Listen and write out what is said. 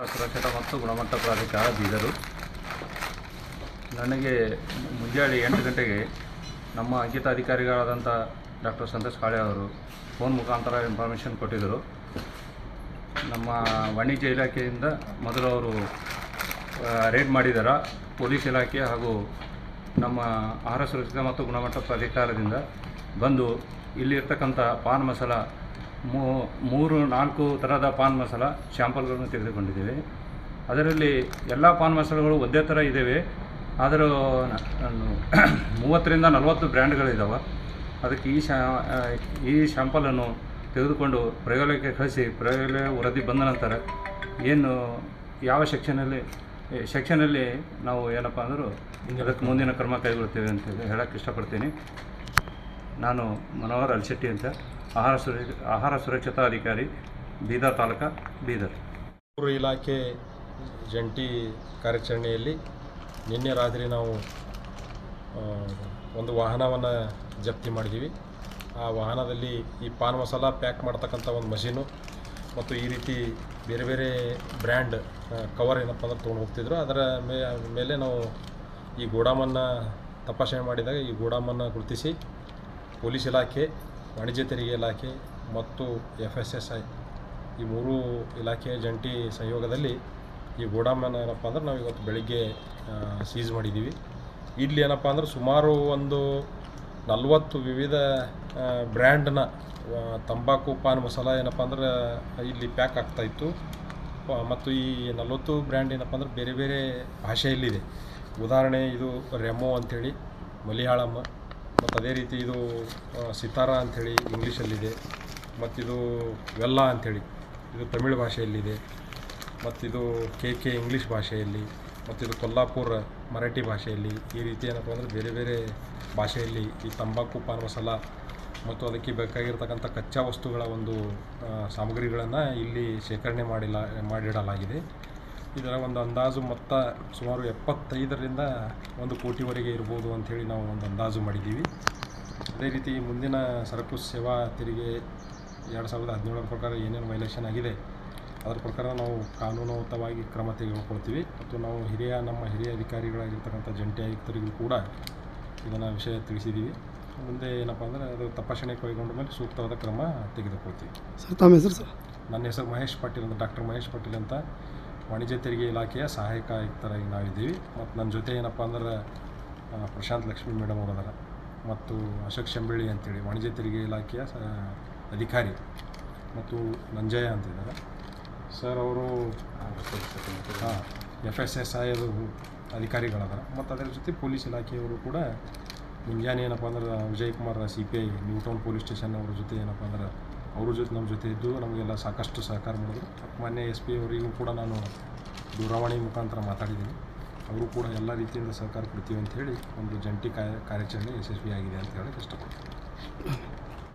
ಸುರಕ್ಷತಾ ಮತ್ತು ಗುಣಮಟ್ಟ ಪ್ರಾಧಿಕಾರ ಬೀದರು. ನನಗೆ ಮುಂಜಾನೆ 8 ಗಂಟೆಗೆ ನಮ್ಮ ಅಂಕಿತ ಅಧಿಕಾರಿಗಳಾದಂಥ ಡಾಕ್ಟರ್ ಸಂತೋಷ್ ಕಾಳೆ ಅವರು ಫೋನ್ ಮುಖಾಂತರ ಇನ್ಫಾರ್ಮೇಷನ್ ಕೊಟ್ಟಿದ್ದರು. ನಮ್ಮ ವಾಣಿಜ್ಯ ಇಲಾಖೆಯಿಂದ ಮೊದಲು ಅವರು ರೇಡ್ ಮಾಡಿದ್ದಾರೆ. ಪೊಲೀಸ್ ಇಲಾಖೆ ಹಾಗೂ ನಮ್ಮ ಆಹಾರ ಸುರಕ್ಷತಾ ಮತ್ತು ಗುಣಮಟ್ಟ ಪ್ರಾಧಿಕಾರದಿಂದ ಬಂದು ಇಲ್ಲಿರ್ತಕ್ಕಂಥ ಪಾನ್ ಮಸಾಲ 3-4 ಥರದ ಪಾನ್ ಮಸಾಲ ಶ್ಯಾಂಪಲ್ಗಳನ್ನು ತೆಗೆದುಕೊಂಡಿದ್ದೇವೆ. ಅದರಲ್ಲಿ ಎಲ್ಲ ಪಾನ್ ಮಸಾಲಗಳು ಒಂದೇ ಥರ ಇದ್ದಾವೆ, ಆದರೆ 30ರಿಂದ 40 ಬ್ರ್ಯಾಂಡ್ಗಳಿದ್ದಾವೆ. ಅದಕ್ಕೆ ಈ ಶ್ಯಾಂಪಲನ್ನು ತೆಗೆದುಕೊಂಡು ಪ್ರಯೋಗಾಲಯಕ್ಕೆ ಕಳಿಸಿ ಪ್ರಯೋಗಾಲಯ ವರದಿ ಬಂದ ನಂತರ ಏನು ಯಾವ ಸೆಕ್ಷನಲ್ಲಿ ನಾವು ಏನಪ್ಪ ಅಂದರೂ ಅದಕ್ಕೆ ಮುಂದಿನ ಕ್ರಮ ಕೈಗೊಳ್ತೇವೆ ಅಂತ ಹೇಳಕ್ಕೆ ಇಷ್ಟಪಡ್ತೀನಿ. ನಾನು ಮನೋಹರ್ ಅಲ್ಶೆಟ್ಟಿ ಅಂತ, ಆಹಾರ ಸುರಕ್ಷತಾ ಅಧಿಕಾರಿ, ಬೀದರ್ ತಾಲೂಕು, ಬೀದರ್. ಇಲಾಖೆ ಜಂಟಿ ಕಾರ್ಯಾಚರಣೆಯಲ್ಲಿ ನಿನ್ನೆ ರಾತ್ರಿ ನಾವು ಒಂದು ವಾಹನವನ್ನು ಜಪ್ತಿ ಮಾಡಿದ್ದೀವಿ. ಆ ವಾಹನದಲ್ಲಿ ಈ ಪಾನ್ ಮಸಾಲ ಪ್ಯಾಕ್ ಮಾಡ್ತಕ್ಕಂಥ ಒಂದು ಮಷೀನು ಮತ್ತು ಈ ರೀತಿ ಬೇರೆ ಬೇರೆ ಬ್ರ್ಯಾಂಡ್ ಕವರ್ ಏನಪ್ಪ ಅಂದ್ರೆ ತೊಗೊಂಡು ಹೋಗ್ತಿದ್ರು. ಅದರ ಮೇಲೆ ನಾವು ಈ ಗೋಡಾಮನ್ನು ತಪಾಸಣೆ ಮಾಡಿದಾಗ ಈ ಗೋಡಾಮನ್ನು ಗುರುತಿಸಿ ಪೊಲೀಸ್ ಇಲಾಖೆ, ವಾಣಿಜ್ಯ ತೆರಿಗೆ ಇಲಾಖೆ ಮತ್ತು FSSI ಈ 3 ಇಲಾಖೆಯ ಜಂಟಿ ಸಹಯೋಗದಲ್ಲಿ ಈ ಗೋಡಾಮನ್ನು ಏನಪ್ಪ ಅಂದ್ರೆ ನಾವು ಇವತ್ತು ಬೆಳಗ್ಗೆ ಸೀಸ್ ಮಾಡಿದ್ದೀವಿ. ಇಲ್ಲಿ ಏನಪ್ಪ ಅಂದ್ರೆ ಸುಮಾರು ಒಂದು 40 ವಿವಿಧ ಬ್ರ್ಯಾಂಡ್ನ ತಂಬಾಕು ಪಾನ್ ಮಸಾಲ ಏನಪ್ಪ ಅಂದ್ರೆ ಇಲ್ಲಿ ಪ್ಯಾಕ್ ಆಗ್ತಾಯಿತ್ತು. ಮತ್ತು ಈ 40 ಬ್ರ್ಯಾಂಡ್ ಏನಪ್ಪ ಅಂದ್ರೆ ಬೇರೆ ಬೇರೆ ಭಾಷೆಯಲ್ಲಿದೆ. ಉದಾಹರಣೆ ಇದು ರೆಮೋ ಅಂಥೇಳಿ ಮಲಯಾಳಂ, ಮತ್ತು ಅದೇ ರೀತಿ ಇದು ಸಿತಾರ ಅಂಥೇಳಿ ಇಂಗ್ಲೀಷಲ್ಲಿದೆ, ಮತ್ತಿದು ವೆಲ್ಲ ಅಂಥೇಳಿ ಇದು ತಮಿಳು ಭಾಷೆಯಲ್ಲಿದೆ, ಮತ್ತಿದು KK ಇಂಗ್ಲೀಷ್ ಭಾಷೆಯಲ್ಲಿ, ಮತ್ತಿದು ಕೊಲ್ಲಾಪುರ ಮರಾಠಿ ಭಾಷೆಯಲ್ಲಿ. ಈ ರೀತಿ ಏನಪ್ಪ ಅಂದರೆ ಬೇರೆ ಬೇರೆ ಭಾಷೆಯಲ್ಲಿ ಈ ತಂಬಾಕು ಪಾನ್ ಮಸಾಲ ಮತ್ತು ಅದಕ್ಕೆ ಬೇಕಾಗಿರ್ತಕ್ಕಂಥ ಕಚ್ಚಾ ವಸ್ತುಗಳ ಒಂದು ಸಾಮಗ್ರಿಗಳನ್ನು ಇಲ್ಲಿ ಶೇಖರಣೆ ಮಾಡಿಡಲಾಗಿದೆ. ಇದರ ಒಂದು ಅಂದಾಜು ಮೊತ್ತ ಸುಮಾರು 75ರಿಂದ 1 ಕೋಟಿವರೆಗೆ ಇರ್ಬೋದು ಅಂಥೇಳಿ ನಾವು ಒಂದು ಅಂದಾಜು ಮಾಡಿದ್ದೀವಿ. ಅದೇ ರೀತಿ ಮುಂದಿನ ಸರಕು ಸೇವಾ ತೆರಿಗೆ 2017ರ ಪ್ರಕಾರ ಏನೇನು ವೈಲೇಷನ್ ಆಗಿದೆ ಅದರ ಪ್ರಕಾರ ನಾವು ಕಾನೂನುಬದ್ಧವಾಗಿ ಕ್ರಮ ತೆಗೆದುಕೊಳ್ತೀವಿ. ಮತ್ತು ನಾವು ನಮ್ಮ ಹಿರಿಯ ಅಧಿಕಾರಿಗಳಾಗಿರ್ತಕ್ಕಂಥ ಜಂಟಿ ಆಯುಕ್ತರಿಗೂ ಕೂಡ ಇದನ್ನು ವಿಷಯ ತಿಳಿಸಿದ್ದೀವಿ. ಮುಂದೆ ಏನಪ್ಪ ಅಂದರೆ ಅದು ತಪಾಸಣೆ ಕೈಗೊಂಡ ಮೇಲೆ ಸೂಕ್ತವಾದ ಕ್ರಮ ತೆಗೆದುಕೊಳ್ತೀವಿ. ಸರ್, ತಮ್ಮ ಹೆಸರು? ಸರ್, ನನ್ನ ಹೆಸರು ಮಹೇಶ್ ಪಾಟೀಲ್ ಅಂತ, ಡಾಕ್ಟರ್ ಮಹೇಶ್ ಪಾಟೀಲ್ ಅಂತ, ವಾಣಿಜ್ಯ ತೆರಿಗೆ ಇಲಾಖೆಯ ಸಹಾಯಕ ಆಯುಕ್ತರಾಗಿ ನಾವಿದ್ದೀವಿ. ಮತ್ತು ನನ್ನ ಜೊತೆ ಏನಪ್ಪ ಅಂದ್ರೆ ಪ್ರಶಾಂತ್ ಲಕ್ಷ್ಮಿ ಮೇಡಮ್ ಅವರದಾರ, ಮತ್ತು ಅಶೋಕ್ ಶಂಬಳ್ಳಿ ಅಂತೇಳಿ ವಾಣಿಜ್ಯ ತೆರಿಗೆ ಇಲಾಖೆಯ ಅಧಿಕಾರಿ, ಮತ್ತು ನಂಜಯ್ಯ ಅಂತಿದ್ದಾರೆ ಸರ್. ಅವರು FSSI ಅಧಿಕಾರಿಗಳದಾರ. ಮತ್ತು ಅದರ ಜೊತೆ ಪೊಲೀಸ್ ಇಲಾಖೆಯವರು ಕೂಡ ಮುಂಜಾನೆ ಏನಪ್ಪ ಅಂದ್ರೆ Vijay Kumar CPI Newtown police station ಅವ್ರ ಜೊತೆ ಏನಪ್ಪ ಅಂದ್ರೆ ಅವ್ರ ಜೊತೆ ನಮ್ಮ ಜೊತೆ ಇದ್ದು ನಮಗೆಲ್ಲ ಸಾಕಷ್ಟು ಸಹಕಾರ ಮಾಡಿದ್ರು. ಮಾನ್ಯ SP ಅವರಿಗೂ ಕೂಡ ನಾನು ದೂರವಾಣಿ ಮುಖಾಂತರ ಮಾತಾಡಿದ್ದೀನಿ. ಅವರು ಕೂಡ ಎಲ್ಲ ರೀತಿಯಿಂದ ಸಹಕಾರ ಕೊಡ್ತೀವಿ ಅಂಥೇಳಿ ಒಂದು ಜಂಟಿ ಕಾರ್ಯಾಚರಣೆ ಯಶಸ್ವಿಯಾಗಿದೆ ಅಂತ ಹೇಳಕ್ಕೆ ಇಷ್ಟಪಡ್ತೀನಿ.